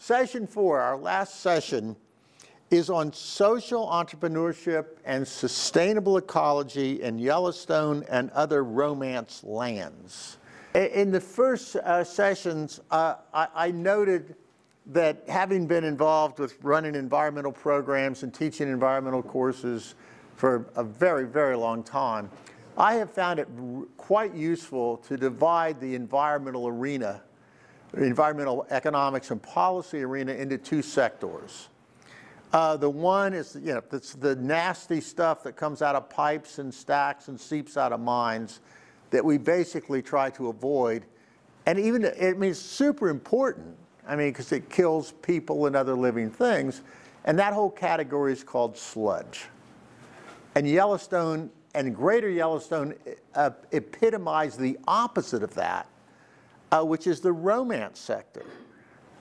Session 4, our last session, is on social entrepreneurship and sustainable ecology in Yellowstone and other romance lands. In the first sessions, I noted that having been involved with running environmental programs and teaching environmental courses for a very, very long time, I have found it quite useful to divide the environmental arena, the environmental economics and policy arena, into two sectors. The one is, it's the nasty stuff that comes out of pipes and stacks and seeps out of mines that we basically try to avoid. And even, it's super important, because it kills people and other living things. And that whole category is called sludge. And Yellowstone and Greater Yellowstone epitomize the opposite of that, which is the romance sector.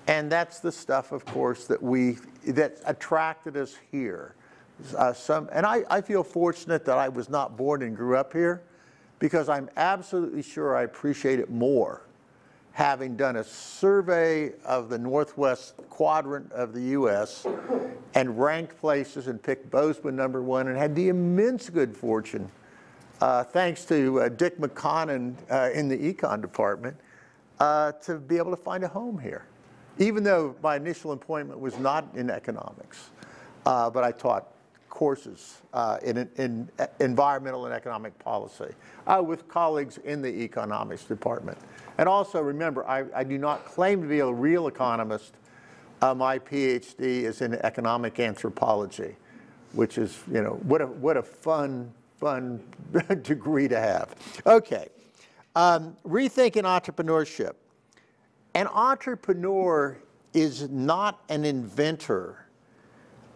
And that's the stuff, of course, that attracted us here. And I feel fortunate that I was not born and grew up here, because I'm absolutely sure I appreciate it more, having done a survey of the northwest quadrant of the US and ranked places and picked Bozeman #1 and had the immense good fortune, thanks to Dick McConnon in the econ department, to be able to find a home here. Even though my initial employment was not in economics, but I taught courses in environmental and economic policy with colleagues in the economics department. And also remember, I do not claim to be a real economist. My PhD is in economic anthropology, which is, what a fun degree to have. Okay, rethinking entrepreneurship. An entrepreneur is not an inventor,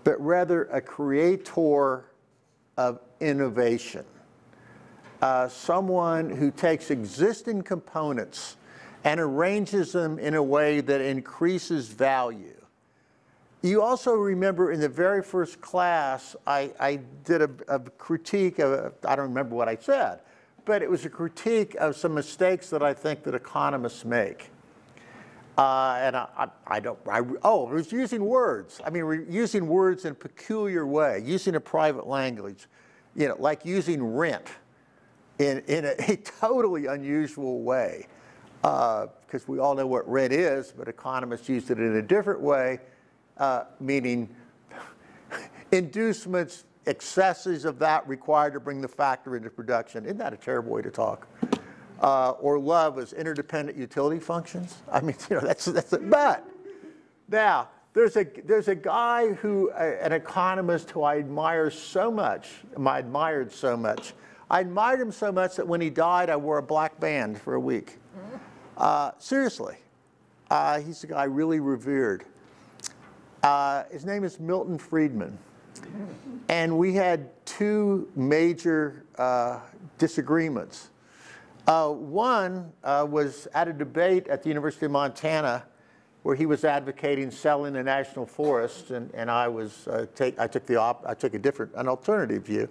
but rather a creator of innovation. Someone who takes existing components and arranges them in a way that increases value. You also remember in the very first class, I did a critique of, I don't remember what I said, but it was a critique of some mistakes that I think that economists make. I was using words. We're using words in a peculiar way, using a private language, like using rent in a totally unusual way, because we all know what rent is, but economists used it in a different way, meaning inducements, excesses of that required to bring the factor into production. Isn't that a terrible way to talk? Or love as interdependent utility functions. That's it. But now there's a guy who, an economist who I admire so much. I admired him so much that when he died, I wore a black band for a week. Seriously, he's a guy I really revered. His name is Milton Friedman, and we had two major disagreements. One was at a debate at the University of Montana, where he was advocating selling the national forest, and I took an alternative view,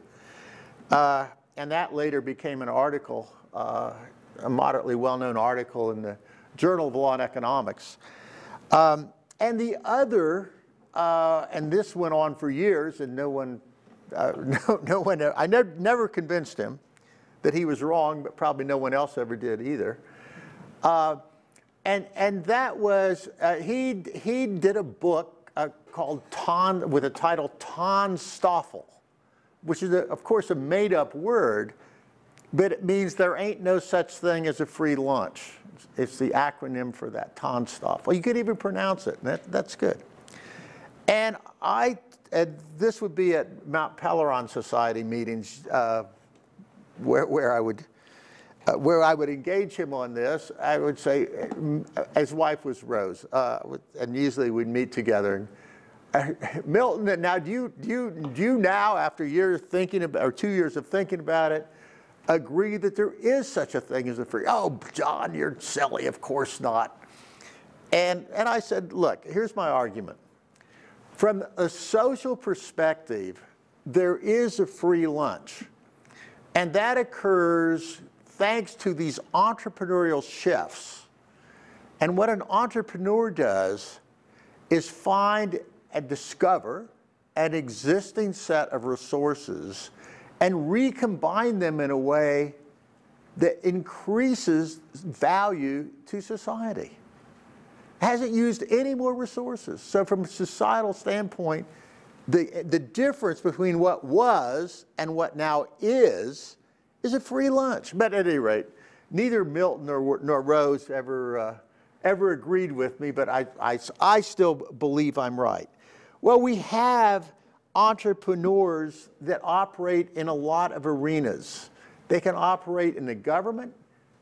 and that later became an article, a moderately well-known article in the Journal of Law and Economics. And the other, and this went on for years, and I never convinced him that he was wrong, but probably no one else ever did either. And that was, he did a book called with the title Tonstoffel, which is, of course, a made-up word, but it means there ain't no such thing as a free lunch. It's the acronym for that, Tonstoffel. You could even pronounce it, and that's good. And this would be at Mount Peleron Society meetings, where I would engage him on this. I would say, his wife was Rose, and usually we'd meet together. And, Milton, now do you now, after years thinking about, or 2 years of thinking about it, agree that there is such a thing as a free? Oh, John, you're silly. Of course not. And I said, look, here's my argument. From a social perspective, there is a free lunch. And that occurs thanks to these entrepreneurial shifts. And what an entrepreneur does is find and discover an existing set of resources and recombine them in a way that increases value to society. It hasn't used any more resources. So from a societal standpoint, the difference between what was and what now is a free lunch. But at any rate, neither Milton nor Rose ever agreed with me, but I still believe I'm right. Well, we have entrepreneurs that operate in a lot of arenas. They can operate in the government,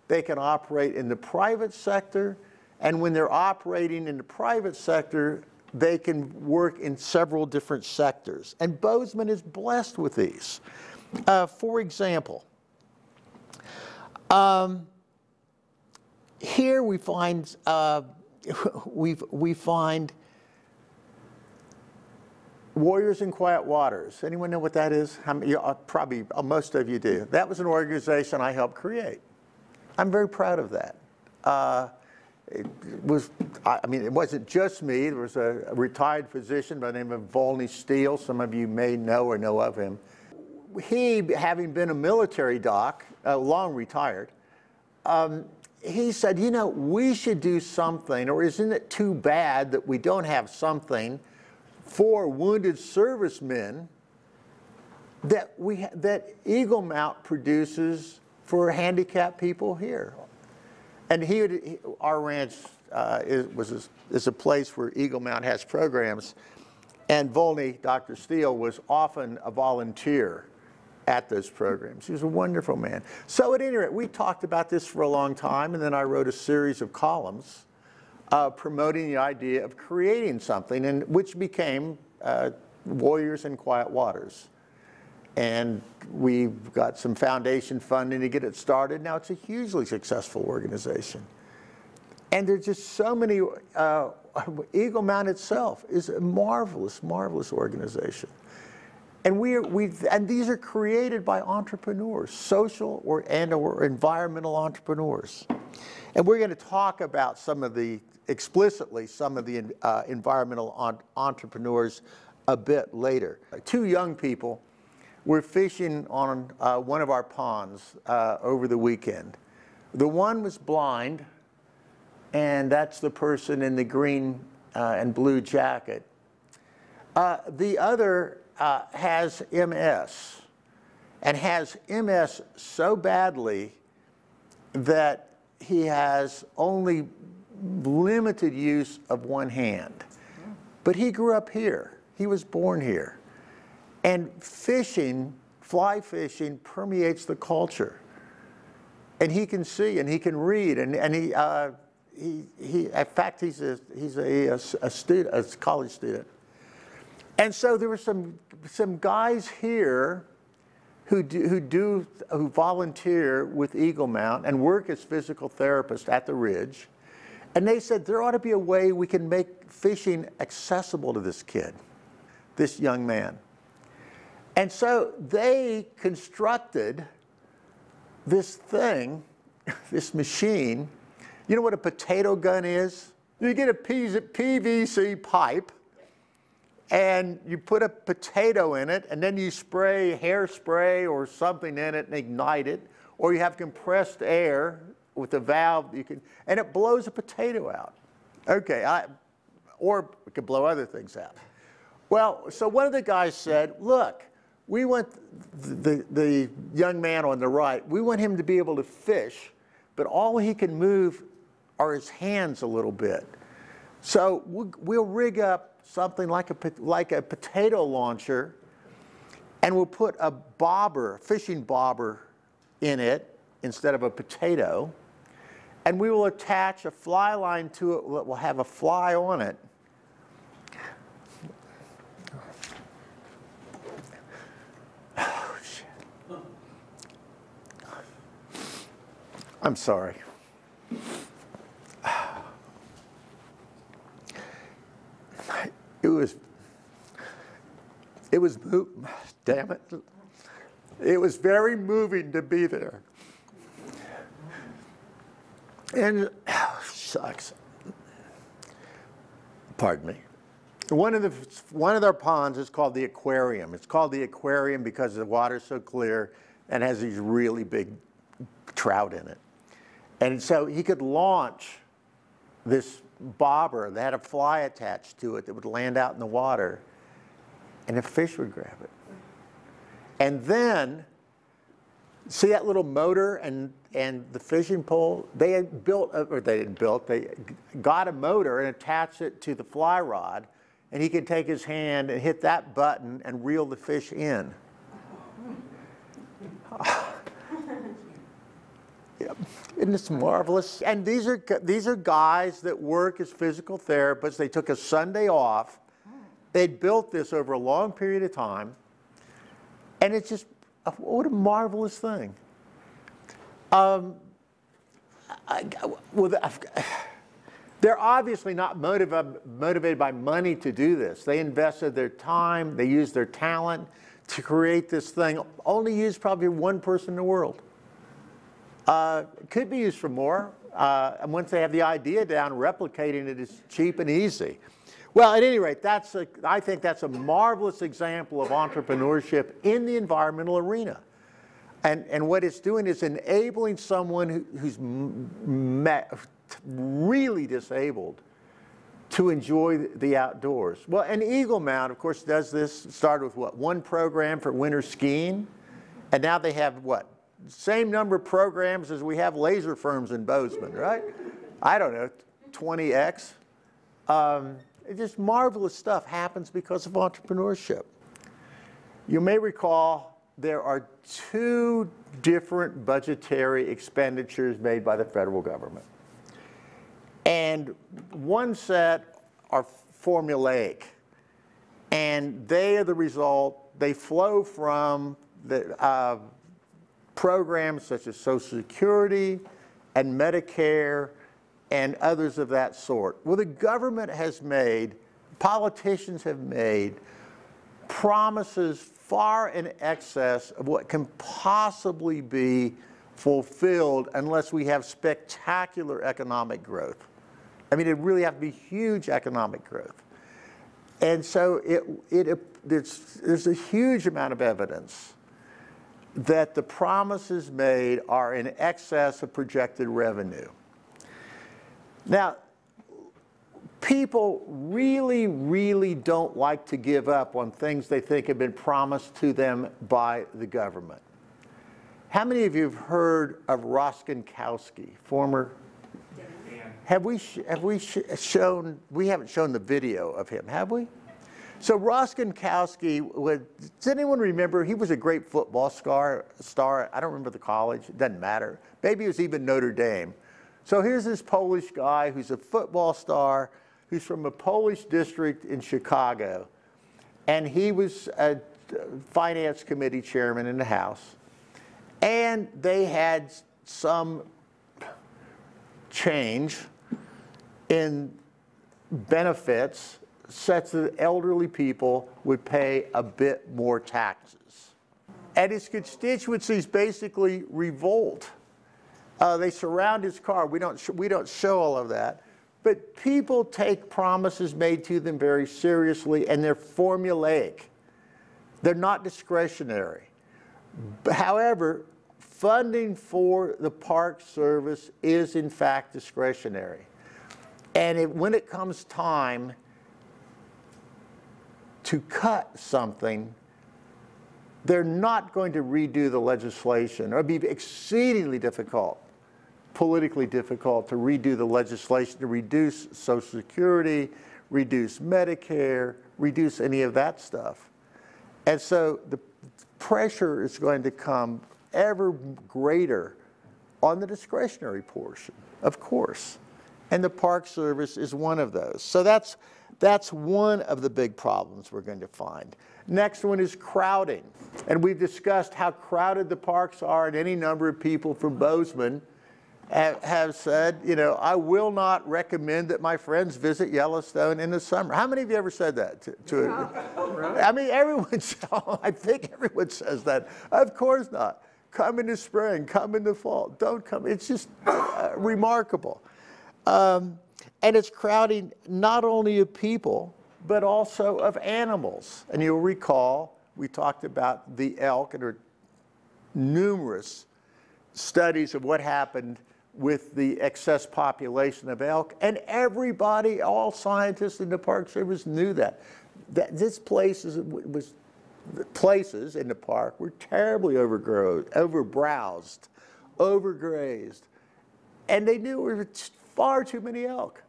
they can operate in the private sector, and when they're operating in the private sector, they can work in several different sectors. And Bozeman is blessed with these. For example, here we find we find Warriors in Quiet Waters. Anyone know what that is? Probably most of you do. That was an organization I helped create. I'm very proud of that. It wasn't just me. There was a retired physician by the name of Volney Steele. Some of you may know or know of him. He, having been a military doc, long retired, he said, you know, we should do something, or isn't it too bad that we don't have something for wounded servicemen that Eagle Mount produces for handicapped people here. And our ranch is a place where Eagle Mount has programs, and Volney, Dr. Steele, was often a volunteer at those programs. He was a wonderful man. So at any rate, we talked about this for a long time, and then I wrote a series of columns promoting the idea of creating something, and which became Warriors in Quiet Waters. And we've got some foundation funding to get it started. Now it's a hugely successful organization. And there's just so many, Eagle Mount itself is a marvelous, marvelous organization. And and these are created by entrepreneurs, social or environmental entrepreneurs. And we're going to talk about explicitly some of the environmental entrepreneurs a bit later. Two young people were fishing on one of our ponds over the weekend. The one was blind, and that's the person in the green and blue jacket. The other has MS, and has MS so badly that he has only limited use of one hand. But he grew up here. He was born here. And fishing, fly fishing, permeates the culture. And he can see and he can read, and he in fact, he's a student, a college student. And so there were some guys here who volunteer with Eagle Mount and work as physical therapists at the Ridge. And they said there ought to be a way we can make fishing accessible to this kid, this young man. And so they constructed this thing, this machine. You know what a potato gun is? You get a PVC pipe, and you put a potato in it, and then you spray hairspray or something in it and ignite it, or you have compressed air with a valve, and it blows a potato out. Okay, or it could blow other things out. Well, so one of the guys said, look, we want the young man on the right, we want him to be able to fish, but all he can move are his hands a little bit. So we'll rig up something like a potato launcher, and we'll put a bobber, fishing bobber in it instead of a potato, and we will attach a fly line to it that will have a fly on it. Oh, shit. I'm sorry. Damn it. It was very moving to be there. And, shucks. Pardon me. One of their ponds is called the Aquarium. It's called the Aquarium because the water's so clear and has these really big trout in it. And so he could launch this bobber that had a fly attached to it that would land out in the water, and a fish would grab it. And then, see that little motor and the fishing pole? They had built, or they didn't build, they got a motor and attached it to the fly rod, and he could take his hand and hit that button and reel the fish in. Isn't this marvelous? And these are guys that work as physical therapists. They took a Sunday off. They'd built this over a long period of time. And it's just, what a marvelous thing. They're obviously not motivated by money to do this. They invested their time, they used their talent to create this thing, only used probably one person in the world. It could be used for more, and once they have the idea down, replicating it is cheap and easy. Well, at any rate, I think that's a marvelous example of entrepreneurship in the environmental arena. And what it's doing is enabling someone who's really disabled to enjoy the outdoors. Well, and Eagle Mount, of course, does this. It started with what, one program for winter skiing, and now they have what? Same number of programs as we have laser firms in Bozeman, right? I don't know, 20x. Just marvelous stuff happens because of entrepreneurship. You may recall there are two different budgetary expenditures made by the federal government. And one set are formulaic, and they are the result, they flow from the programs such as Social Security and Medicare and others of that sort. Well, the government has made, politicians have made promises far in excess of what can possibly be fulfilled unless we have spectacular economic growth. I mean, it really has to be huge economic growth. And so there's a huge amount of evidence that the promises made are in excess of projected revenue. Now, people really, really don't like to give up on things they think have been promised to them by the government. How many of you have heard of Rostenkowski, former? We haven't shown the video of him, have we? So Rostenkowski, does anyone remember, he was a great football star. I don't remember the college, it doesn't matter. Maybe it was even Notre Dame. So here's this Polish guy who's a football star, who's from a Polish district in Chicago. And he was a finance committee chairman in the House. And they had some change in benefits such that elderly people would pay a bit more taxes. And his constituencies basically revolt. They surround his car. We don't show all of that. But people take promises made to them very seriously, and they're formulaic. They're not discretionary. However, funding for the Park Service is in fact discretionary. And when it comes time to cut something, they're not going to redo the legislation. It would be exceedingly difficult, politically difficult, to redo the legislation to reduce Social Security, reduce Medicare, reduce any of that stuff. And so the pressure is going to come ever greater on the discretionary portion, of course. And the Park Service is one of those. So that's one of the big problems we're going to find. Next one is crowding. And we've discussed how crowded the parks are, and any number of people from Bozeman have said, you know, I will not recommend that my friends visit Yellowstone in the summer. How many of you ever said that I mean, I think everyone says that. Of course not. Come in the spring, come in the fall, don't come. It's just remarkable. And it's crowding not only of people, but also of animals. And you'll recall, we talked about the elk, and there are numerous studies of what happened with the excess population of elk. And everybody, all scientists in the Park Service knew that this places in the park were terribly overgrown, overbrowsed, overgrazed. And they knew there were far too many elk.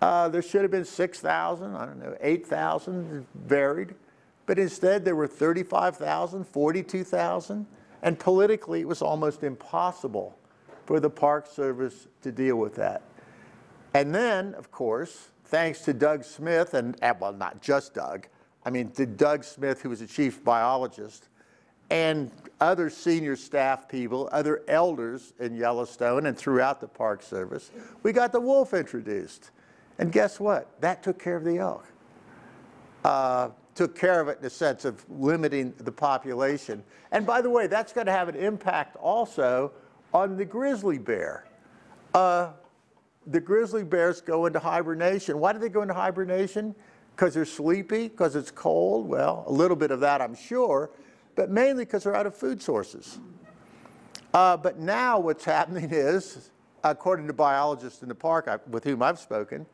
There should have been 6,000, I don't know, 8,000, varied. But instead there were 35,000, 42,000. And politically it was almost impossible for the Park Service to deal with that. And then, of course, thanks to Doug Smith, and well, not just Doug, I mean to Doug Smith, who was a chief biologist, and other senior staff people, other elders in Yellowstone and throughout the Park Service, we got the wolf introduced. And guess what? That took care of the elk. Took care of it in the sense of limiting the population. And by the way, that's going to have an impact also on the grizzly bear. The grizzly bears go into hibernation. Why do they go into hibernation? Because they're sleepy, because it's cold? Well, a little bit of that, I'm sure, but mainly because they're out of food sources. But now what's happening is, according to biologists in the park with whom I've spoken,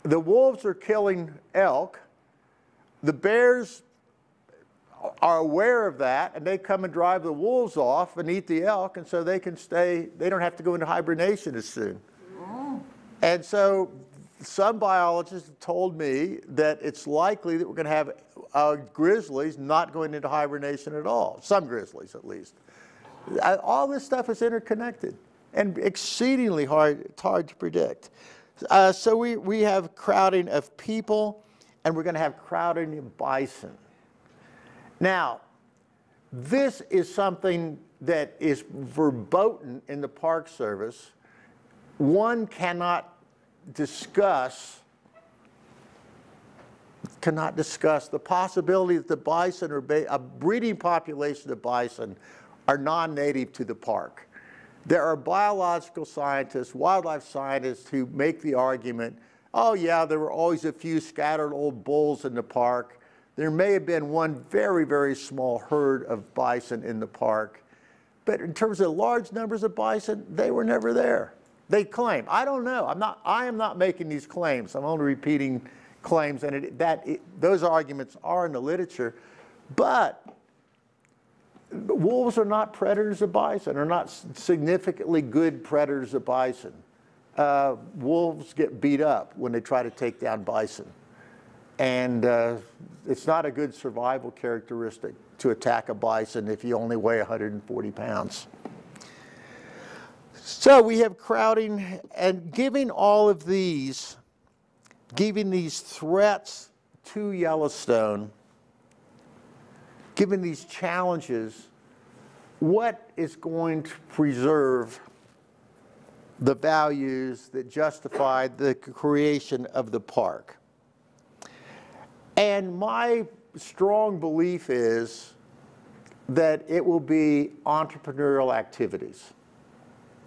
the wolves are killing elk. The bears are aware of that, and they come and drive the wolves off and eat the elk, and so they can stay, they don't have to go into hibernation as soon. Oh. And so some biologists have told me that it's likely that we're going to have grizzlies not going into hibernation at all, some grizzlies at least. All this stuff is interconnected and exceedingly hard, it's hard to predict. So we have crowding of people, and we're going to have crowding of bison. Now, this is something that is verboten in the Park Service. One cannot discuss the possibility that the bison, or a breeding population of bison, are non-native to the park. There are biological scientists, wildlife scientists who make the argument, oh yeah, there were always a few scattered old bulls in the park. There may have been one very, very small herd of bison in the park. But in terms of large numbers of bison, they were never there. They claim. I don't know. I am not making these claims. I'm only repeating claims, and those arguments are in the literature. But wolves are not predators of bison, are not significantly good predators of bison. Wolves get beat up when they try to take down bison. And it's not a good survival characteristic to attack a bison if you only weigh 140 pounds. So we have crowding, and giving all of these, giving these threats to Yellowstone, given these challenges, what is going to preserve the values that justified the creation of the park? And my strong belief is that it will be entrepreneurial activities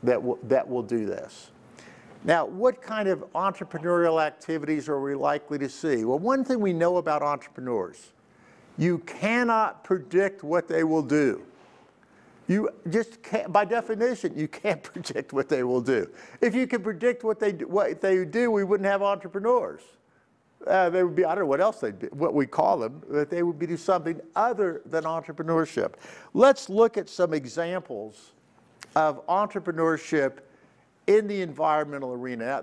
that will do this. Now, what kind of entrepreneurial activities are we likely to see? Well, one thing we know about entrepreneurs, you cannot predict what they will do. You just can't, by definition, you can't predict what they will do. If you could predict what they do, we wouldn't have entrepreneurs. They would be, I don't know what else they'd be, what we call them, but they would do something other than entrepreneurship. Let's look at some examples of entrepreneurship in the environmental arena.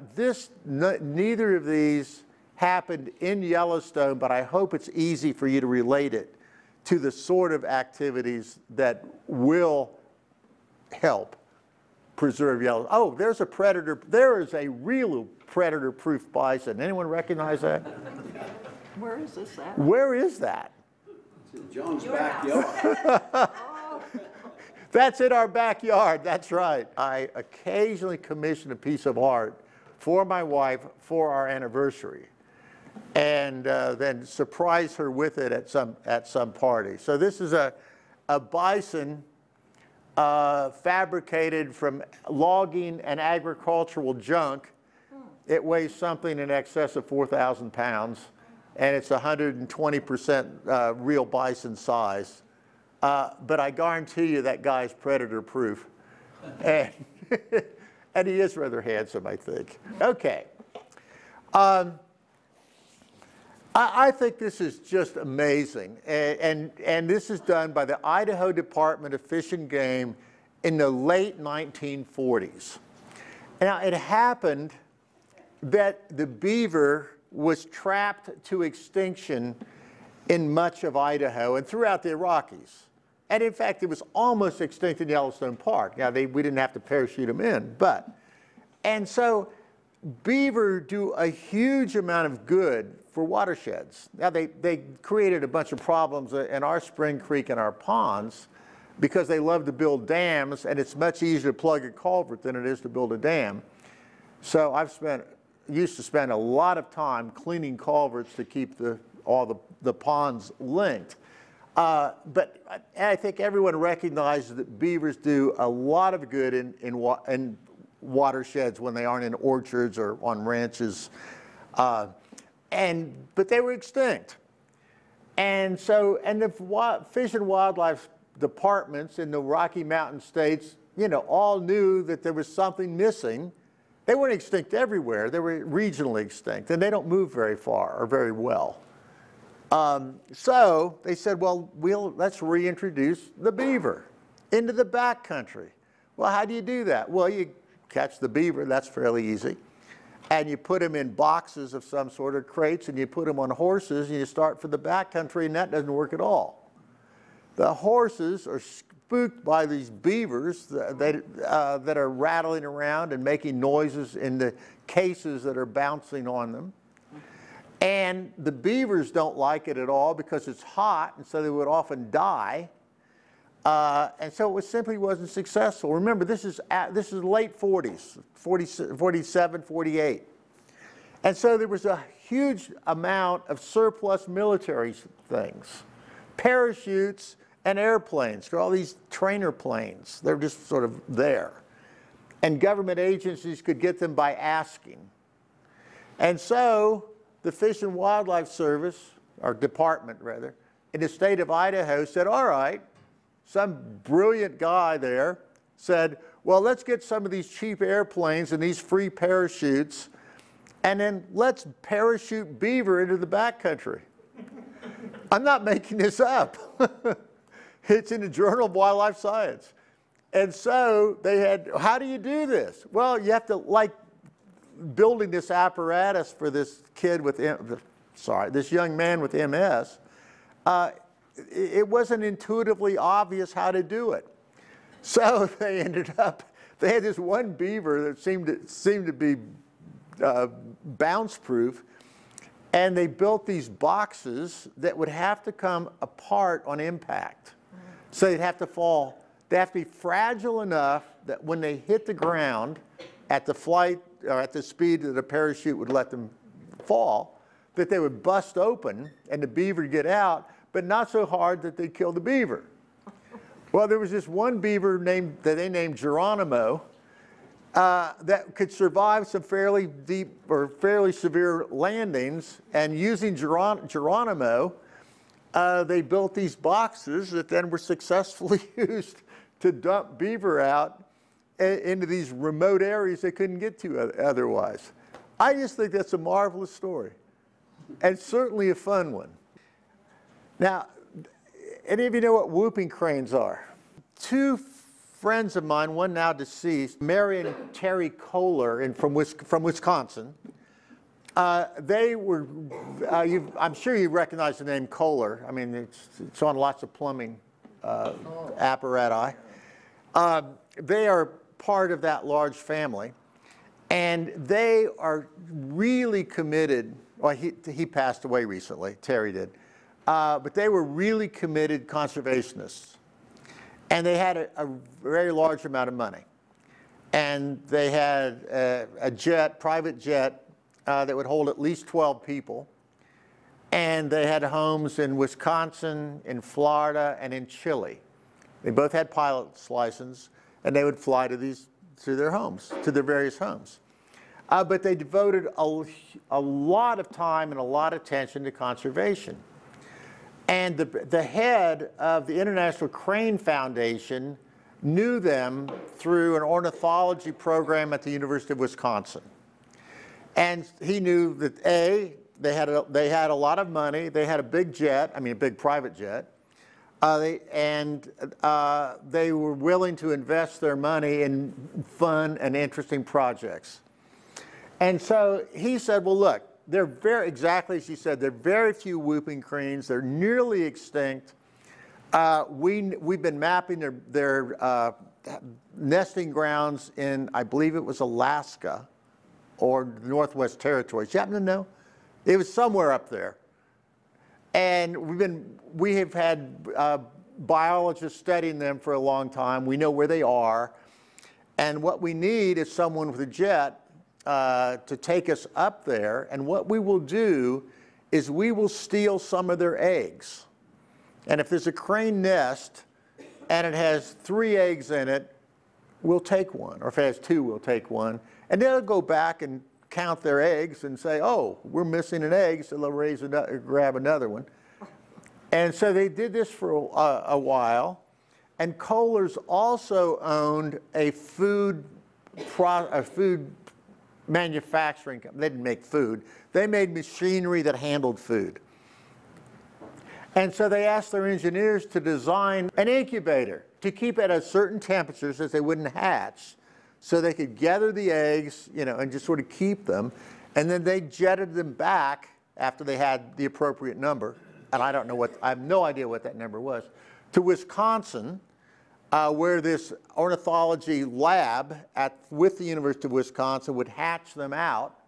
Now, neither of these happened in Yellowstone, but I hope it's easy for you to relate it to the sort of activities that will help preserve Yellowstone. Oh, there's a predator. There is a real predator-proof bison. Anyone recognize that? Where is this at? Where is that? It's in John's backyard. That's in our backyard, that's right. I occasionally commission a piece of art for my wife for our anniversary, and then surprise her with it at some party. So this is a bison fabricated from logging and agricultural junk. It weighs something in excess of 4,000 pounds, and it's 120% real bison size. But I guarantee you that guy's predator proof. And, and he is rather handsome, I think. Okay. I think this is just amazing. And this is done by the Idaho Department of Fish and Game in the late 1940s. Now, it happened that the beaver was trapped to extinction in much of Idaho and throughout the Rockies. And in fact, it was almost extinct in Yellowstone Park. Now, we didn't have to parachute them in, but. And so beaver do a huge amount of good for watersheds. Now, they created a bunch of problems in our spring creek and our ponds because they love to build dams, and it's much easier to plug a culvert than it is to build a dam. So used to spend a lot of time cleaning culverts to keep all the ponds linked. But I think everyone recognizes that beavers do a lot of good in watersheds when they aren't in orchards or on ranches. But they were extinct. And the Fish and Wildlife departments in the Rocky Mountain states, all knew that there was something missing. They weren't extinct everywhere. They were regionally extinct, and they don't move very far or very well. So they said, well, let's reintroduce the beaver into the backcountry. Well, how do you do that? Well, you catch the beaver, that's fairly easy. And you put them in boxes of some sort, or crates, and you put them on horses, and you start for the backcountry, and that doesn't work at all. The horses are spooked by these beavers that are rattling around and making noises in the cases that are bouncing on them. And the beavers don't like it at all because it's hot, and so they would often die. And so it simply wasn't successful. Remember, this is late 40s, 47, 48. And so there was a huge amount of surplus military things, parachutes and airplanes, all these trainer planes. They're just sort of there. And government agencies could get them by asking. And so the Fish and Wildlife Service, or department rather, in the state of Idaho said, all right, some brilliant guy there said, well, let's get some of these cheap airplanes and these free parachutes, and then let's parachute beaver into the backcountry. I'm not making this up. It's in the Journal of Wildlife Science. And so they had, how do you do this? Well, you have to, like building this apparatus for this kid with, this young man with MS, it wasn't intuitively obvious how to do it. So they they had this one beaver that seemed to be bounce proof, and they built these boxes that would have to come apart on impact. So they'd have to fall, they have to be fragile enough that when they hit the ground at the flight, or at the speed that a parachute would let them fall, that they would bust open and the beaver would get out, but not so hard that they'd kill the beaver. Well, there was this one beaver that they named Geronimo that could survive some fairly deep or fairly severe landings, and using Geronimo, they built these boxes that then were successfully used to dump beaver out into these remote areas they couldn't get to otherwise. I just think that's a marvelous story, and certainly a fun one. Now, any of you know what whooping cranes are? Two friends of mine, one now deceased, Mary and Terry Kohler from Wisconsin, they were, I'm sure you recognize the name Kohler. I mean, it's on lots of plumbing apparatus. They are part of that large family, and they are really committed. Well, he passed away recently, Terry did, but they were really committed conservationists, and they had a very large amount of money, and they had a private jet that would hold at least 12 people, and they had homes in Wisconsin, in Florida, and in Chile. They both had pilot's license, and they would fly to their homes, to their various homes. but they devoted a lot of time and a lot of attention to conservation. And the head of the International Crane Foundation knew them through an ornithology program at the University of Wisconsin. And he knew that they had a lot of money, they had a big jet, I mean a big private jet, they were willing to invest their money in fun and interesting projects. And so he said, well, look, exactly as you said, there are very few whooping cranes. They're nearly extinct. We've been mapping their nesting grounds in, I believe it was Alaska or the Northwest Territories. You happen to know? It was somewhere up there. And we have had biologists studying them for a long time. We know where they are. And what we need is someone with a jet to take us up there, and what we will do is we will steal some of their eggs. And if there's a crane nest and it has 3 eggs in it, we'll take one. Or if it has 2, we'll take one. And they'll go back and count their eggs and say, oh, we're missing an egg, so they'll grab another one. And so they did this for a while. And Kohler's also owned a food manufacturing company. They didn't make food. They made machinery that handled food. And so they asked their engineers to design an incubator to keep it at a certain temperature so that they wouldn't hatch, so they could gather the eggs, and just sort of keep them. And then they jetted them back after they had the appropriate number. And I have no idea what that number was, to Wisconsin, where this ornithology lab with the University of Wisconsin would hatch them out.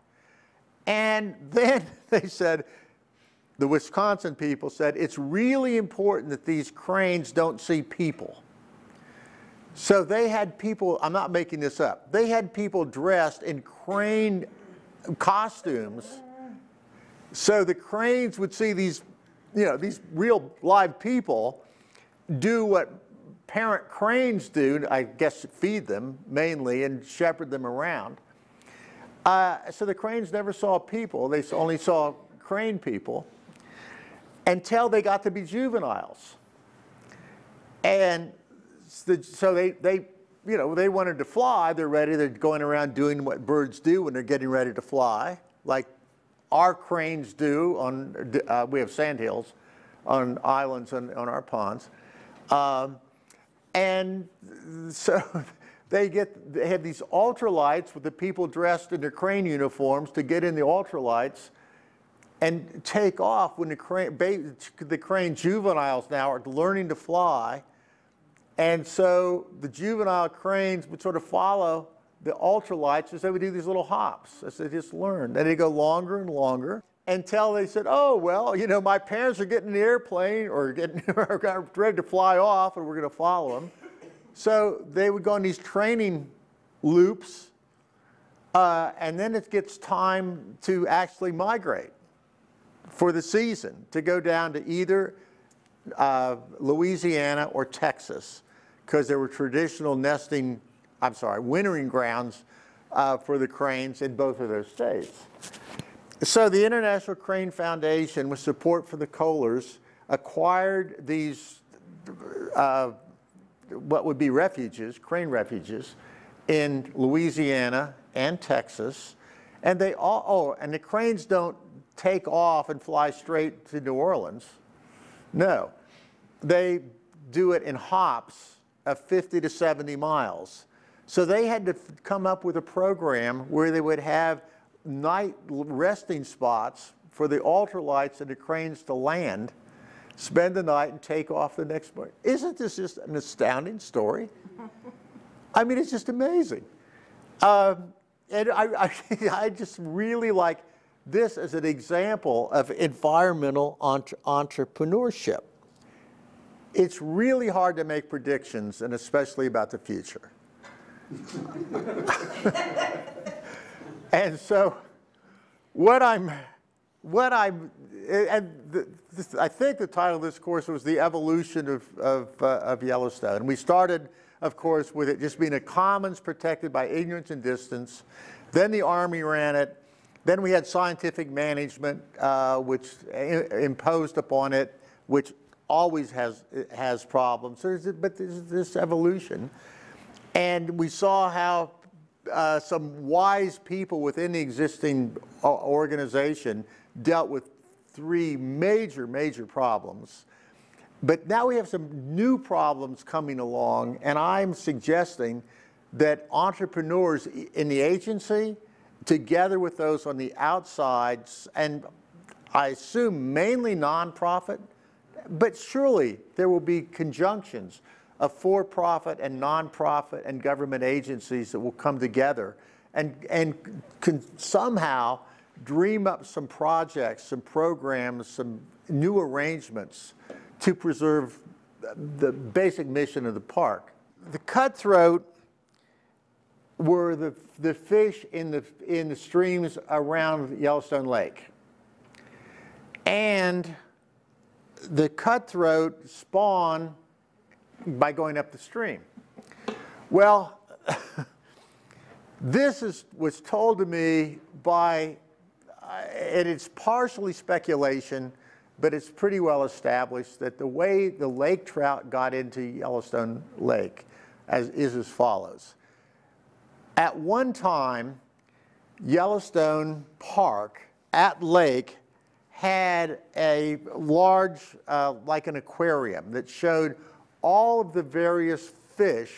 And then they said, the Wisconsin people said, it's really important that these cranes don't see people. So they had people, I'm not making this up, they had people dressed in crane costumes so the cranes would see these, these real live people do what parent cranes do, I guess feed them mainly and shepherd them around. So the cranes never saw people, they only saw crane people until they got to be juveniles. And so they wanted to fly, they're going around doing what birds do when they're getting ready to fly, like our cranes do we have sandhills on islands on our ponds. And so they have these ultralights with the people dressed in their crane uniforms to get in the ultralights and take off when the crane juveniles now are learning to fly. And so the juvenile cranes would sort of follow the ultralights as they would do these little hops as they just learned. And they go longer and longer until they said, oh, well, my parents are getting in the airplane or got ready to fly off and we're going to follow them. So they would go on these training loops and then it gets time to actually migrate for the season, to go down to either Louisiana or Texas, because there were traditional wintering grounds for the cranes in both of those states. So the International Crane Foundation, with support from the Kohlers, acquired these, what would be refuges, crane refuges, in Louisiana and Texas. And and the cranes don't take off and fly straight to New Orleans. No, they do it in hops of 50 to 70 miles. So they had to come up with a program where they would have night resting spots for the ultralights and the cranes to land, spend the night, and take off the next morning. Isn't this just an astounding story? I mean, it's just amazing. And I just really like this as an example of environmental entrepreneurship. It's really hard to make predictions, and especially about the future. And so I think the title of this course was The Evolution of Yellowstone. We started of course, with it just being a commons protected by ignorance and distance. Then the Army ran it. Then we had scientific management, which imposed upon it, which always has problems. But there's this evolution. And we saw how some wise people within the existing organization dealt with three major problems. But now we have some new problems coming along, and I'm suggesting that entrepreneurs in the agency, together with those on the outsides, and I assume mainly nonprofit, but surely there will be conjunctions of for-profit and nonprofit and government agencies that will come together and can somehow dream up some projects, some programs, some new arrangements to preserve the basic mission of the park. The cutthroat were the fish in the streams around Yellowstone Lake. And the cutthroat spawn by going up the stream. Well, this was told to me by, and it's partially speculation, but it's pretty well established that the way the lake trout got into Yellowstone Lake is as follows. At one time, Yellowstone Park at Lake had a large, like an aquarium, that showed all of the various fish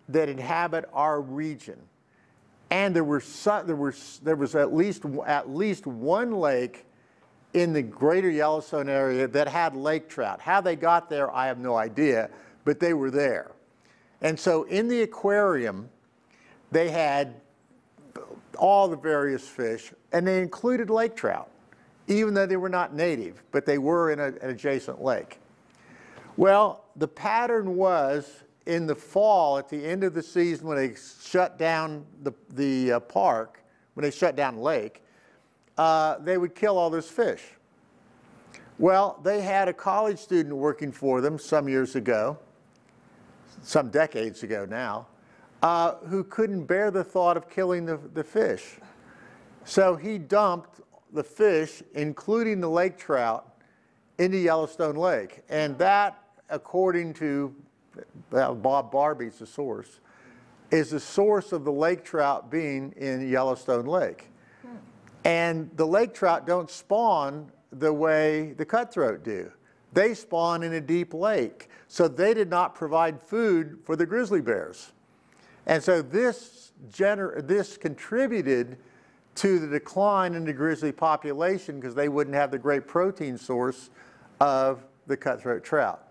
that inhabit our region. And there was at least one lake in the greater Yellowstone area that had lake trout. How they got there, I have no idea, but they were there. And so in the aquarium, they had all the various fish, and they included lake trout, even though they were not native, but they were in an adjacent lake. Well, the pattern was in the fall, at the end of the season, when they shut down the park, when they shut down the lake, they would kill all those fish. Well, they had a college student working for them some years ago, some decades ago now, who couldn't bear the thought of killing the fish. So he dumped the fish, including the lake trout, into Yellowstone Lake. And that, according to Bob Barbie's the source, is the source of the lake trout being in Yellowstone Lake. And the lake trout don't spawn the way the cutthroat do. They spawn in a deep lake. So they did not provide food for the grizzly bears. And so this contributed to the decline in the grizzly population because they wouldn't have the great protein source of the cutthroat trout.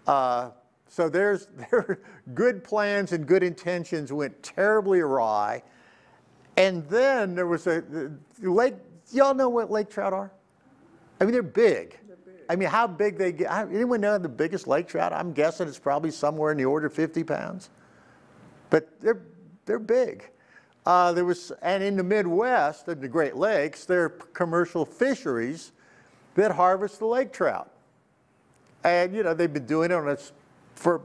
So their good plans and good intentions went terribly awry. And then there was the lake. Y'all know what lake trout are? I mean, they're big. I mean, how big they get? Anyone know the biggest lake trout? I'm guessing it's probably somewhere in the order of 50 pounds. But they're big. And in the Midwest, in the Great Lakes, there are commercial fisheries that harvest the lake trout. And, you know, they've been doing it for,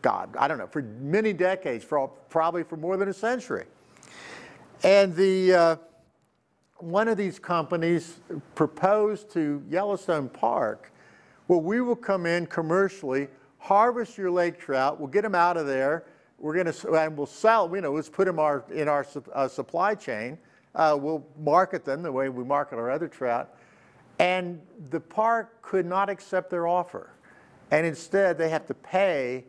God, I don't know, for many decades, probably for more than a century. And one of these companies proposed to Yellowstone Park, well, we will come in commercially, harvest your lake trout, we'll get them out of there, and we'll sell, you know, let's put them in our supply chain, we'll market them the way we market our other trout. And the park could not accept their offer. And instead, they have to pay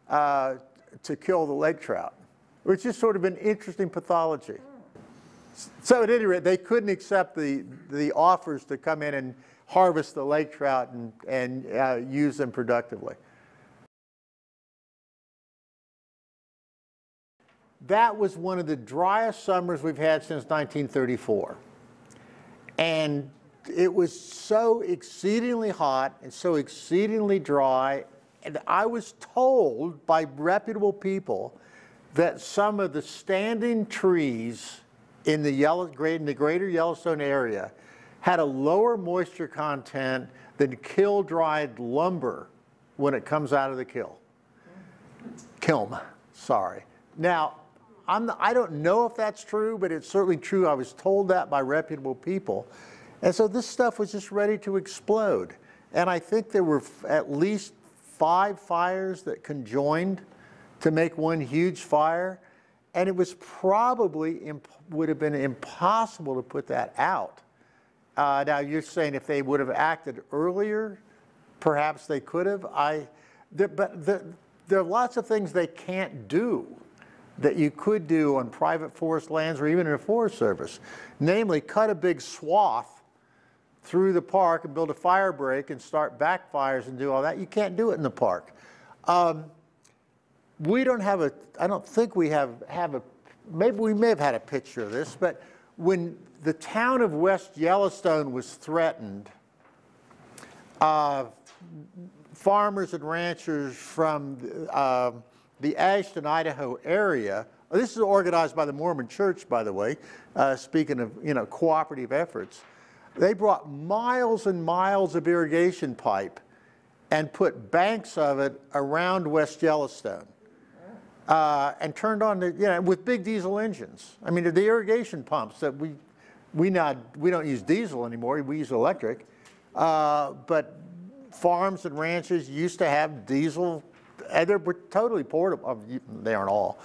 to kill the lake trout, which is sort of an interesting pathology. So at any rate, they couldn't accept the offers to come in and harvest the lake trout and use them productively. That was one of the driest summers we've had since 1934. And it was so exceedingly hot and so exceedingly dry. And I was told by reputable people that some of the standing trees in the greater Yellowstone area had a lower moisture content than kill-dried lumber when it comes out of the kill. kiln, sorry. Now, I don't know if that's true, but it's certainly true. I was told that by reputable people. And so this stuff was just ready to explode. And I think there were at least 5 fires that conjoined to make one huge fire. And it was probably, would have been impossible to put that out. Now you're saying if they would have acted earlier, perhaps they could have. But there are lots of things they can't do that you could do on private forest lands or even in a Forest Service. Namely, cut a big swath through the park and build a fire break and start backfires and do all that. You can't do it in the park. We don't have I don't think we have maybe we may have had a picture of this, but when the town of West Yellowstone was threatened, farmers and ranchers from the Ashton, Idaho area, this is organized by the Mormon Church, by the way, speaking of cooperative efforts, they brought miles and miles of irrigation pipe and put banks of it around West Yellowstone. And turned on with big diesel engines. I mean, the irrigation pumps that we don't use diesel anymore. We use electric. But farms and ranches used to have diesel, and they were totally portable. They aren't all.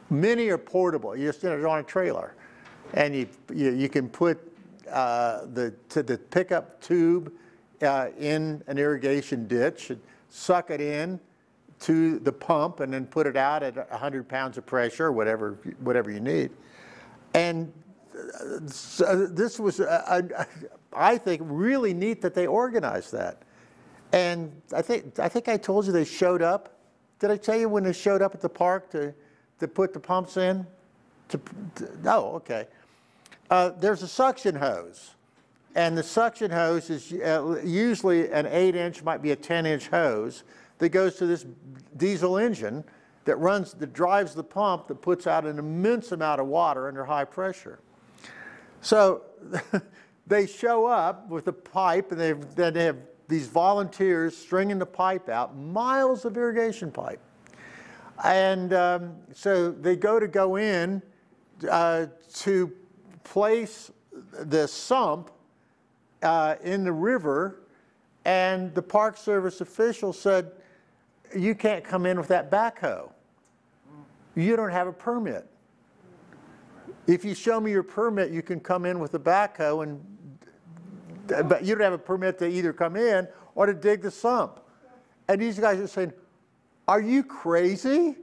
Many are portable. You just they're on a trailer, and you can put the pickup tube in an irrigation ditch, and suck it in to the pump and then put it out at 100 pounds of pressure, whatever you need. And so this was, I think, really neat that they organized that. And I think I told you they showed up. Did I tell you when they showed up at the park to put the pumps in? Oh, okay. There's a suction hose. And the suction hose is usually an 8-inch, might be a 10-inch hose that goes to this diesel engine that drives the pump that puts out an immense amount of water under high pressure. So they show up with the pipe, and then they have these volunteers stringing the pipe out, miles of irrigation pipe. And so they go in to place the sump in the river, and the Park Service official said, "You can't come in with that backhoe. You don't have a permit. If you show me your permit, you can come in with a backhoe, but you don't have a permit to either come in or to dig the sump." And these guys are saying, "Are you crazy?"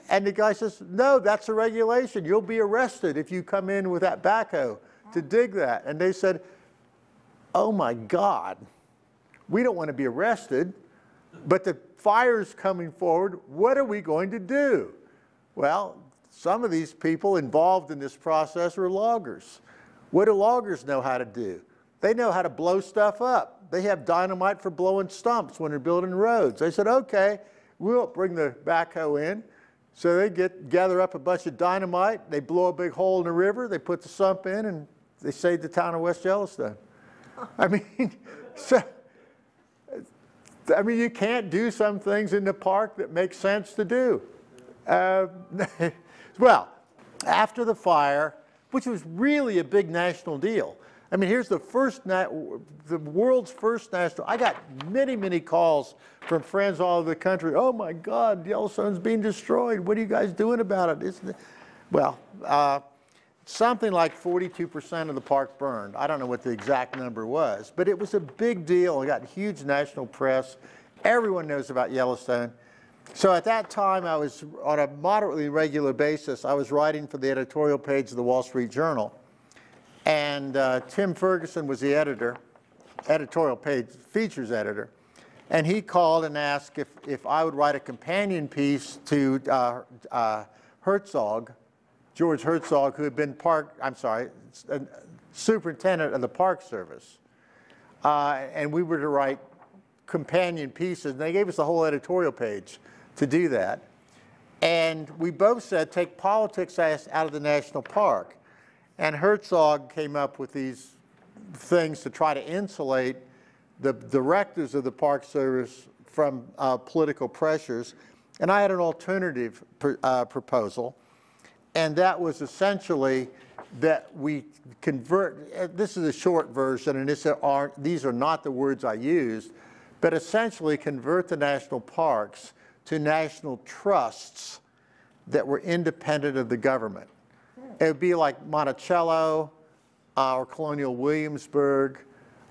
And the guy says, "No, that's a regulation. You'll be arrested if you come in with that backhoe to dig that." And they said, "Oh my God, we don't want to be arrested, but the fire's coming forward. What are we going to do?" Well, some of these people involved in this process are loggers. What do loggers know how to do? They know how to blow stuff up. They have dynamite for blowing stumps when they're building roads. They said, "Okay, we'll bring the backhoe in." So they gather up a bunch of dynamite, they blow a big hole in the river, they put the sump in, and they saved the town of West Yellowstone. I mean, you can't do some things in the park that make sense to do. Well, after the fire, which was really a big national deal. I mean, here's the world's first national. I got many, many calls from friends all over the country. "Oh my God, Yellowstone's being destroyed. What are you guys doing about it?" Well, something like 42% of the park burned. I don't know what the exact number was, but it was a big deal. It got huge national press. Everyone knows about Yellowstone. So at that time, I was on a moderately regular basis. I was writing for the editorial page of the Wall Street Journal. And Tim Ferguson was the editorial page, features editor. And he called and asked if I would write a companion piece to Herzog, George Herzog, who had been superintendent of the Park Service. And we were to write companion pieces. And they gave us the whole editorial page to do that. And we both said, take politics out of the national park. And Herzog came up with these things to try to insulate the directors of the Park Service from political pressures. And I had an alternative proposal, and that was essentially that we convert, this is a short version, and these are not the words I used, but essentially convert the national parks to national trusts that were independent of the government. It would be like Monticello or Colonial Williamsburg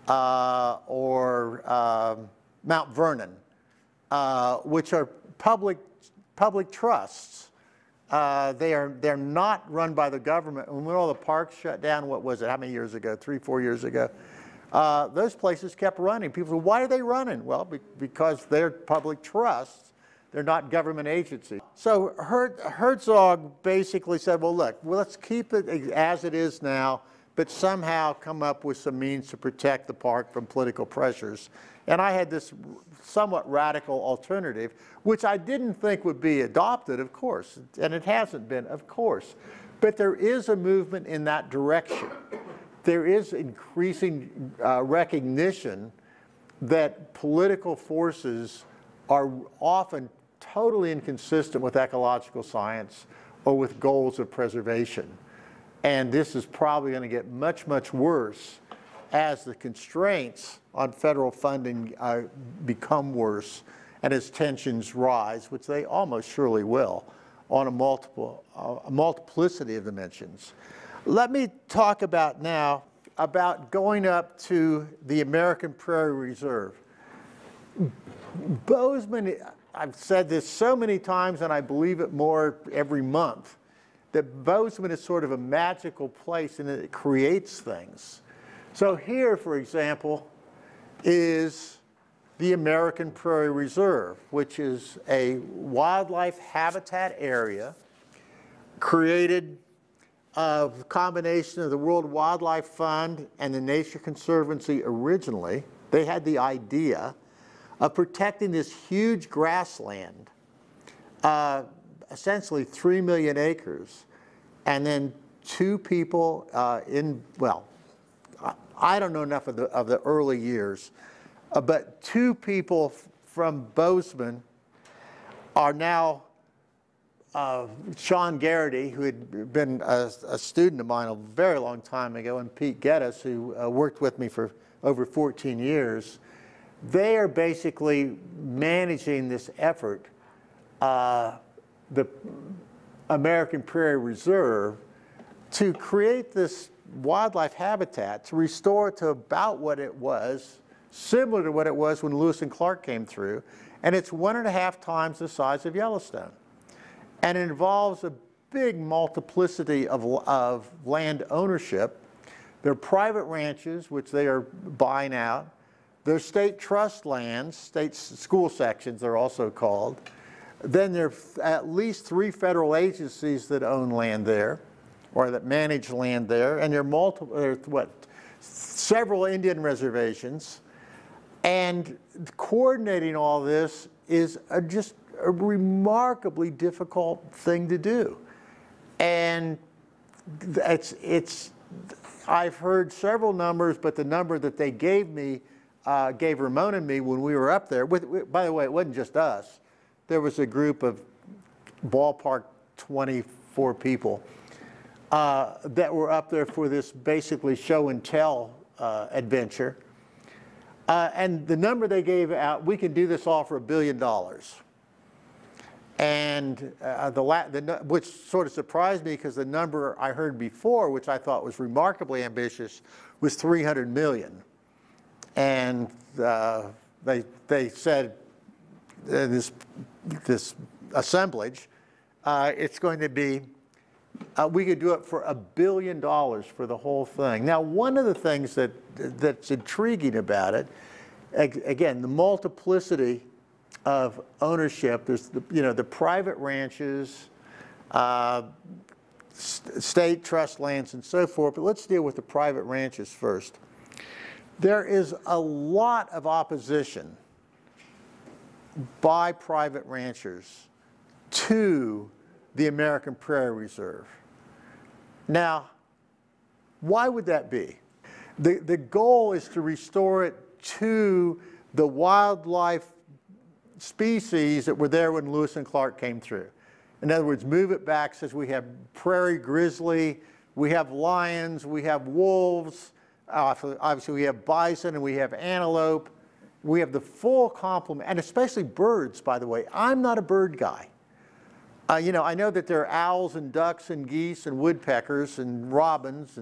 or Mount Vernon, which are public trusts. They're not run by the government. When all the parks shut down, what was it, how many years ago, 3-4 years ago, those places kept running. People said, why are they running? Well, because they're public trusts. They're not government agencies. So Herzog basically said, well, look, let's keep it as it is now, but somehow come up with some means to protect the park from political pressures. And I had this somewhat radical alternative, which I didn't think would be adopted, of course, and it hasn't been, of course. But there is a movement in that direction. There is increasing recognition that political forces are often totally inconsistent with ecological science or with goals of preservation. And this is probably going to get much, much worse as the constraints on federal funding become worse and as tensions rise, which they almost surely will, on a multiplicity of dimensions. Let me talk about now about going up to the American Prairie Reserve. Bozeman, I've said this so many times and I believe it more every month, that Bozeman is sort of a magical place and it creates things. So here, for example, is the American Prairie Reserve, which is a wildlife habitat area created of a combination of the World Wildlife Fund and the Nature Conservancy originally. They had the idea of protecting this huge grassland, essentially 3 million acres, and then 2 people I don't know enough of the early years, but 2 people from Bozeman are now Sean Garrity, who had been a student of mine a very long time ago, and Pete Geddes, who worked with me for over 14 years. They are basically managing this effort, the American Prairie Reserve, to create this wildlife habitat, to restore it to about what it was, similar to what it was when Lewis and Clark came through, and it's 1.5 times the size of Yellowstone. And it involves a big multiplicity of land ownership. There are private ranches, which they are buying out. There's state trust lands, state school sections they're also called. Then there are at least 3 federal agencies that own land there, or that manage land there, and there are several Indian reservations. And coordinating all this is just a remarkably difficult thing to do. And I've heard several numbers, but the number that they gave me, gave Ramon and me when we were up there, by the way, it wasn't just us. There was a group of ballpark 24 people that were up there for this basically show and tell adventure. And the number they gave out, we can do this all for $1 billion. And which sort of surprised me because the number I heard before, which I thought was remarkably ambitious, was 300 million. And they said this assemblage, it's going to be, we could do it for $1 billion for the whole thing. Now, one of the things that's intriguing about it, again, the multiplicity of ownership. There's the private ranches, state trust lands, and so forth. But let's deal with the private ranches first. There is a lot of opposition by private ranchers to the American Prairie Reserve. Now, why would that be? The goal is to restore it to the wildlife species that were there when Lewis and Clark came through. In other words, Move It Back says we have prairie grizzly, we have lions, we have wolves, obviously we have bison and we have antelope. We have the full complement, and especially birds, by the way. I'm not a bird guy. You know, I know that there are owls and ducks and geese and woodpeckers and robins,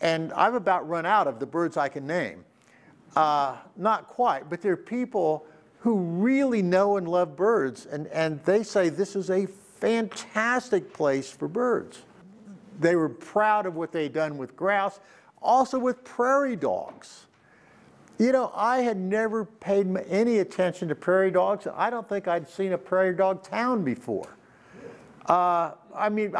and I've about run out of the birds I can name. Not quite, but there are people who really know and love birds, and they say this is a fantastic place for birds. They were proud of what they'd done with grouse, also with prairie dogs. You know, I had never paid any attention to prairie dogs. I don't think I'd seen a prairie dog town before. I mean,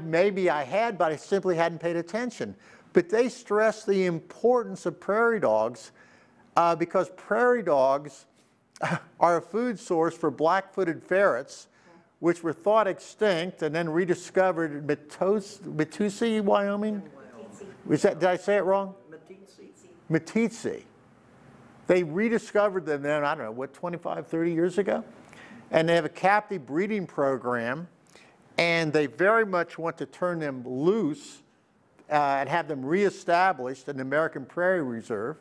maybe I had, but I simply hadn't paid attention. But they stress the importance of prairie dogs because prairie dogs are a food source for black-footed ferrets, which were thought extinct and then rediscovered in Metussi, Wyoming. Did I say it wrong? Metussi. They rediscovered them then, I don't know, what, 25, 30 years ago? And they have a captive breeding program, and they very much want to turn them loose and have them reestablished in the American Prairie Reserve.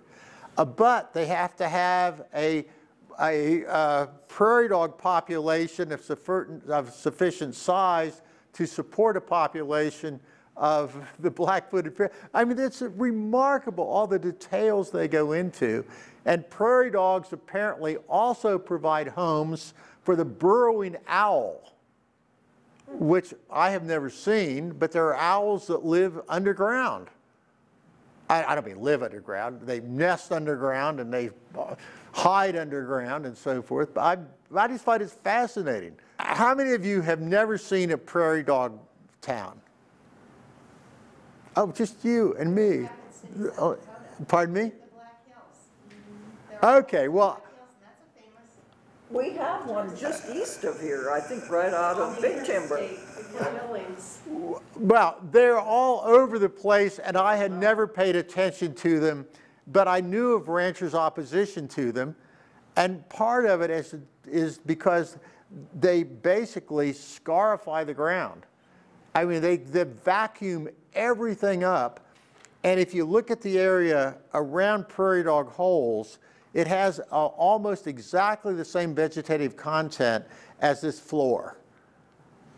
But they have to have a prairie dog population of sufficient size to support a population of the black-footed ferret. I mean, it's remarkable, all the details they go into. And prairie dogs apparently also provide homes for the burrowing owl, which I have never seen, but there are owls that live underground. I don't mean live underground. They nest underground and they hide underground and so forth. But I just find it fascinating. How many of you have never seen a prairie dog town? Oh, just you and me. Oh, pardon me? Okay, well. We have one just east of here, I think right out of Big Timber. Well, they're all over the place, and I had never paid attention to them, but I knew of ranchers' opposition to them. And part of it is because they basically scarify the ground. I mean, they vacuum everything up. And if you look at the area around prairie dog holes, it has almost exactly the same vegetative content as this floor.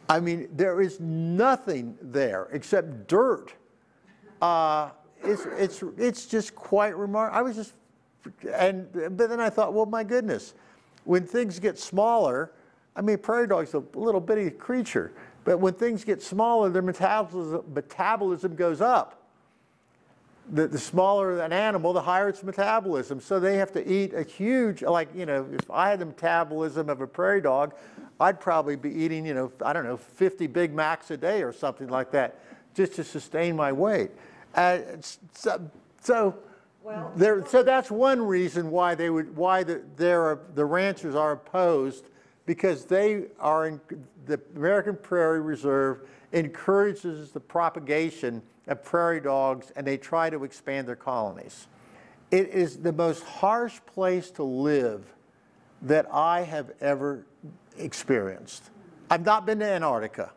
I mean, there is nothing there except dirt. It's just quite remarkable. But then I thought, well, my goodness, when things get smaller, I mean, prairie dog's a little bitty creature, but when things get smaller, their metabolism goes up. The smaller an animal, the higher its metabolism. So they have to eat a huge, like, you know, if I had the metabolism of a prairie dog, I'd probably be eating, you know, I don't know, 50 Big Macs a day or something like that, just to sustain my weight. So that's one reason why the ranchers are opposed, because the American Prairie Reserve encourages the propagation of prairie dogs, and they try to expand their colonies. It is the most harsh place to live that I have ever experienced. I've not been to Antarctica.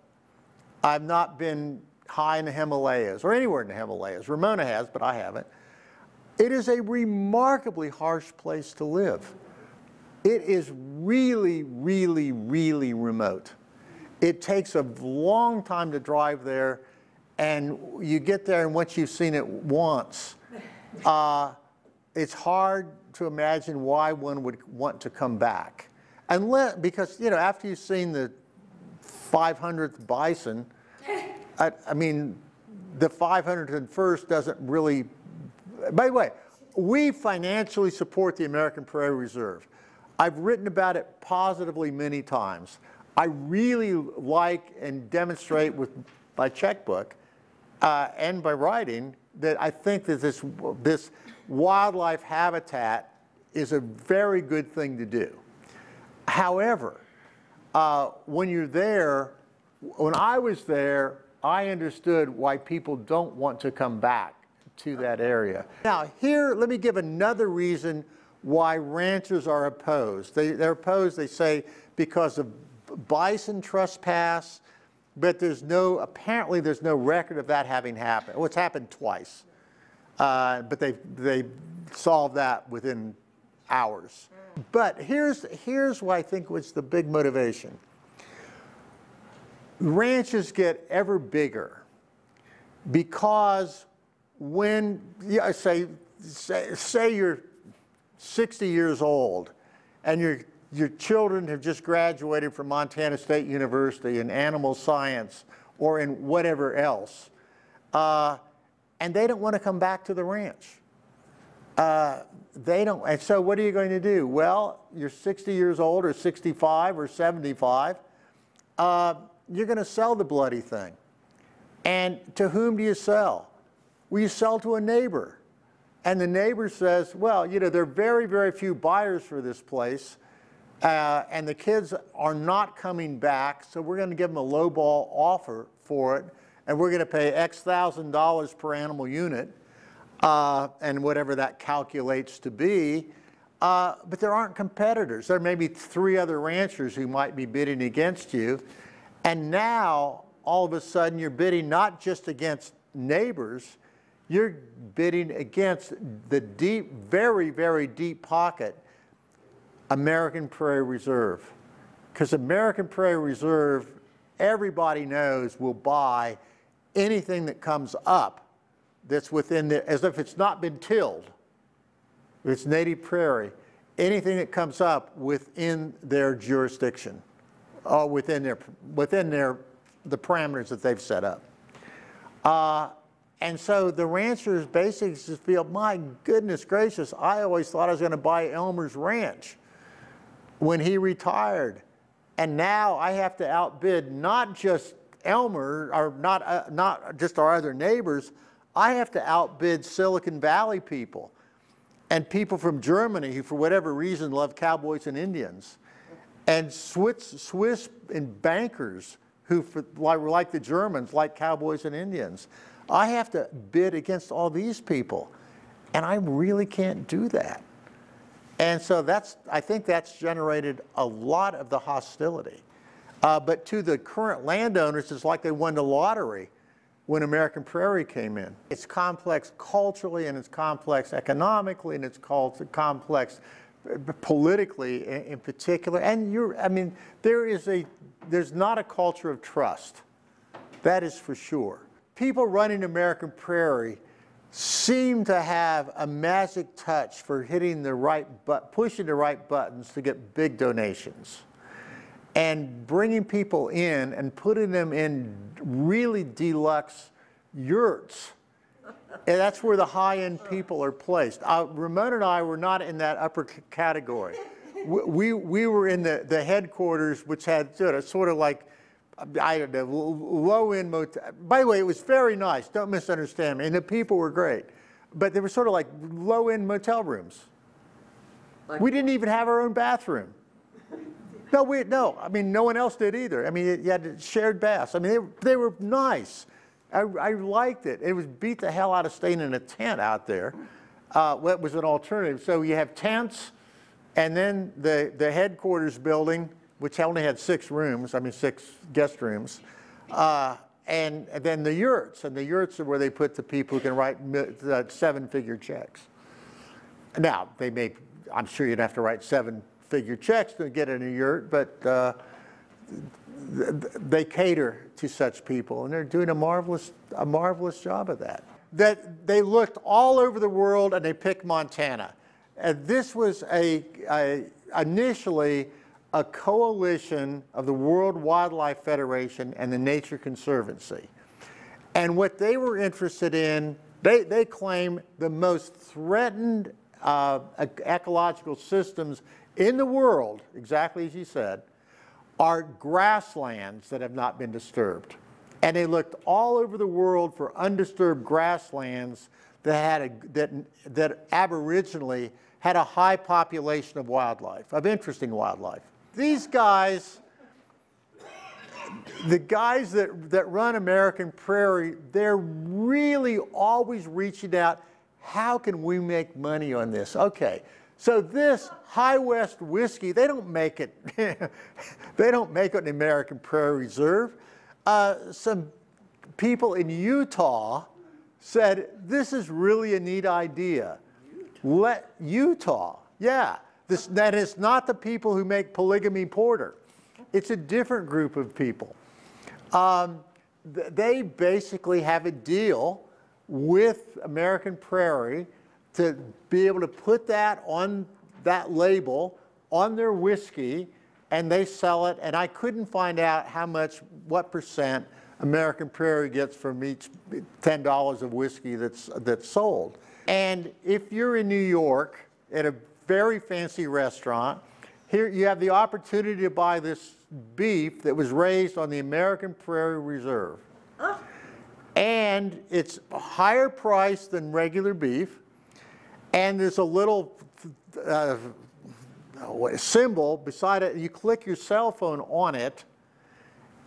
I've not been high in the Himalayas or anywhere in the Himalayas. Ramona has, but I haven't. It is a remarkably harsh place to live. It is really, really, really remote. It takes a long time to drive there, and you get there, and once you've seen it once, it's hard to imagine why one would want to come back. Because, you know, after you've seen the 500th bison, I mean, the 501st doesn't really. By the way, we financially support the American Prairie Reserve. I've written about it positively many times. I really like and demonstrate with my checkbook and by writing that I think that this wildlife habitat is a very good thing to do. However, when you're there, when I was there, I understood why people don't want to come back to that area. Now here, let me give another reason why ranchers are opposed. They're opposed, they say, because of bison trespass, but apparently there's no record of that having happened. Well, it's happened twice, but they solved that within hours. But here's what I think was the big motivation. Ranches get ever bigger because when, say you're 60 years old and your children have just graduated from Montana State University in animal science or in whatever else, and they don't want to come back to the ranch. They don't, and so what are you going to do? Well, you're 60 years old or 65 or 75, you're going to sell the bloody thing. And to whom do you sell? Well, you sell to a neighbor. And the neighbor says, well, you know, there are very, very few buyers for this place, and the kids are not coming back, so we're going to give them a lowball offer for it, and we're going to pay X thousand dollars per animal unit, and whatever that calculates to be. But there aren't competitors. There may be 3 other ranchers who might be bidding against you. And now, all of a sudden, you're bidding not just against neighbors, you're bidding against the deep, very, very deep pocket, American Prairie Reserve. Because American Prairie Reserve, everybody knows, will buy anything that comes up that's within the, as if it's not been tilled. It's native prairie. Anything that comes up within their jurisdiction, or within the parameters that they've set up. And so the ranchers basically just feel, my goodness gracious, I always thought I was going to buy Elmer's ranch when he retired. And now I have to outbid not just Elmer, or not just our other neighbors, I have to outbid Silicon Valley people and people from Germany who, for whatever reason, love cowboys and Indians, and Swiss and bankers who, like the Germans, like cowboys and Indians. I have to bid against all these people, and I really can't do that. And so I think that's generated a lot of the hostility. But to the current landowners, it's like they won the lottery when American Prairie came in. It's complex culturally, and it's complex economically, and it's complex politically in particular. And I mean, there's not a culture of trust. That is for sure. People running American Prairie seem to have a magic touch for hitting the right pushing the right buttons to get big donations, and bringing people in and putting them in really deluxe yurts. And that's where the high-end people are placed. Ramon and I were not in that upper category. We were in the headquarters, which had sort of like, I don't know, low-end motel. By the way, it was very nice. Don't misunderstand me. And the people were great. But they were sort of like low-end motel rooms. We didn't even have our own bathroom. No, I mean, no one else did either. I mean, you had shared baths. I mean, they were nice. I liked it. It was beat the hell out of staying in a tent out there. What was an alternative? So you have tents, and then the headquarters building, which only had 6 rooms, 6 guest rooms, and then the yurts. And the yurts are where they put the people who can write 7-figure checks. Now, I'm sure you'd have to write 7-figure checks to get in a yurt, but they cater to such people, and they're doing a marvelous job of that. That they looked all over the world, and they picked Montana. And this was initially a coalition of the World Wildlife Federation and the Nature Conservancy. And what they were interested in, they claim the most threatened ecological systems in the world, exactly as you said, are grasslands that have not been disturbed. And they looked all over the world for undisturbed grasslands that aboriginally had a high population of wildlife, of interesting wildlife. These guys, the guys that run American Prairie, they're really always reaching out, how can we make money on this? Okay, So this High West whiskey, they don't make it, they don't make it in the American Prairie Reserve. Some people in Utah said, this is really a neat idea. Utah, yeah. That is not the people who make polygamy porter. It's a different group of people. They basically have a deal with American Prairie to be able to put that on that label on their whiskey, and they sell it. And I couldn't find out what percent American Prairie gets from each $10 of whiskey that's sold. And if you're in New York at a very fancy restaurant, here you have the opportunity to buy this beef that was raised on the American Prairie Reserve. And it's a higher price than regular beef. And there's a little symbol beside it. You click your cell phone on it,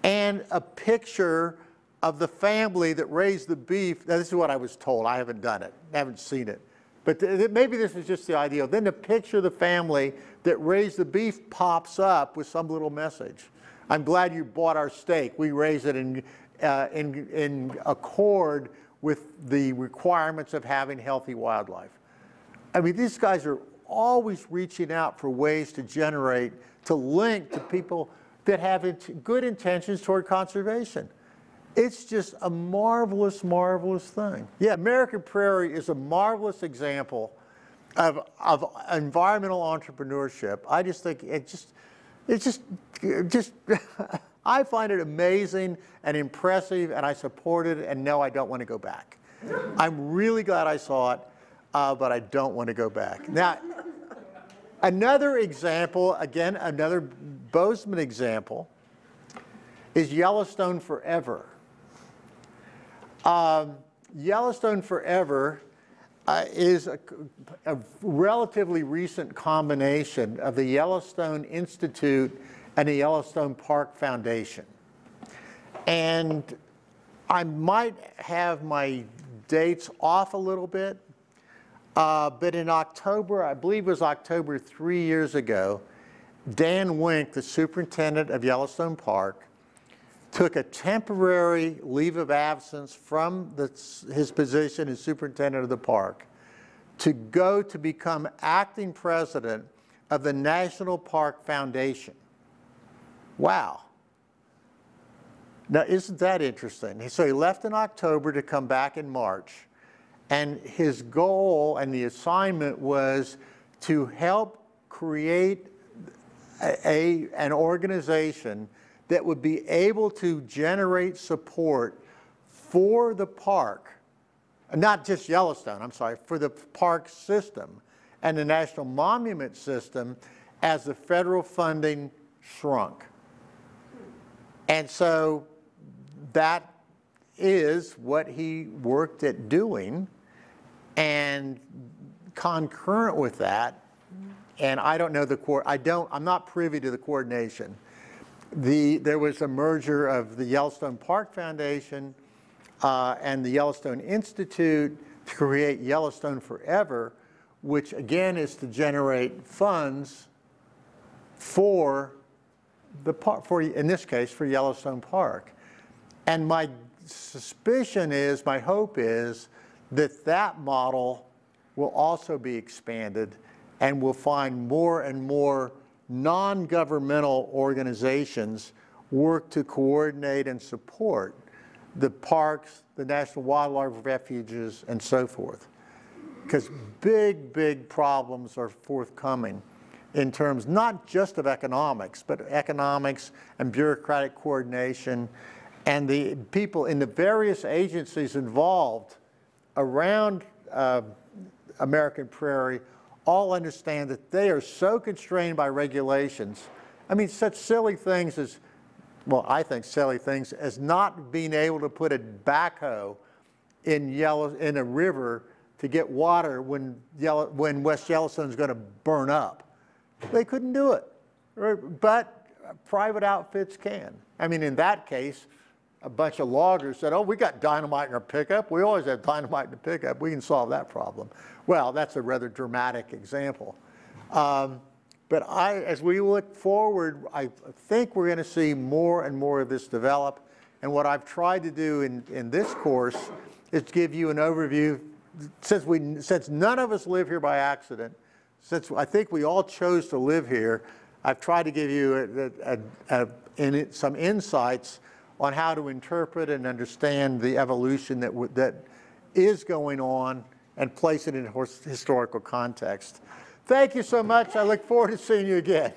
and a picture of the family that raised the beef. Now, this is what I was told. I haven't done it. I haven't seen it. But maybe this is just the ideal. Then the picture of the family that raised the beef pops up with some little message. I'm glad you bought our steak. We raise it in accord with the requirements of having healthy wildlife. I mean, these guys are always reaching out for ways to link to people that have good intentions toward conservation. It's just a marvelous, marvelous thing. Yeah, American Prairie is a marvelous example of environmental entrepreneurship. I just think I find it amazing and impressive, and I support it, and no, I don't want to go back. I'm really glad I saw it, but I don't want to go back. Now, another example, again, another Bozeman example, is Yellowstone Forever. Yellowstone Forever is a relatively recent combination of the Yellowstone Institute and the Yellowstone Park Foundation. And I might have my dates off a little bit, but in October, I believe it was October 3 years ago, Dan Wink, the superintendent of Yellowstone Park, took a temporary leave of absence from his position as superintendent of the park to go to become acting president of the National Park Foundation. Wow. Now, isn't that interesting? So he left in October to come back in March, and his goal and the assignment was to help create an organization that would be able to generate support for the park, not just Yellowstone, I'm sorry, for the park system and the National Monument System as the federal funding shrunk. And so that is what he worked at doing, and concurrent with that, and I don't know I'm not privy to the coordination. There was a merger of the Yellowstone Park Foundation and the Yellowstone Institute to create Yellowstone Forever, which again is to generate funds for the park, in this case, for Yellowstone Park. And my suspicion is, my hope is, that model will also be expanded, and we'll find more and more non-governmental organizations work to coordinate and support the parks, the National Wildlife Refuges, and so forth. Because big, big problems are forthcoming in terms not just of economics, but economics and bureaucratic coordination, and the people in the various agencies involved around American Prairie all understand that they are so constrained by regulations. I mean, such silly things as, well, I think silly things as not being able to put a backhoe in a river to get water when West Yellowstone is going to burn up. They couldn't do it, but private outfits can. I mean, in that case, a bunch of loggers said, oh, we got dynamite in our pickup. We always have dynamite in the pickup. We can solve that problem. Well, that's a rather dramatic example. But as we look forward, I think we're going to see more and more of this develop. And what I've tried to do in this course is to give you an overview. Since none of us live here by accident, since I think we all chose to live here, I've tried to give you some insights on how to interpret and understand the evolution that is going on and place it in historical context. Thank you so much. I look forward to seeing you again.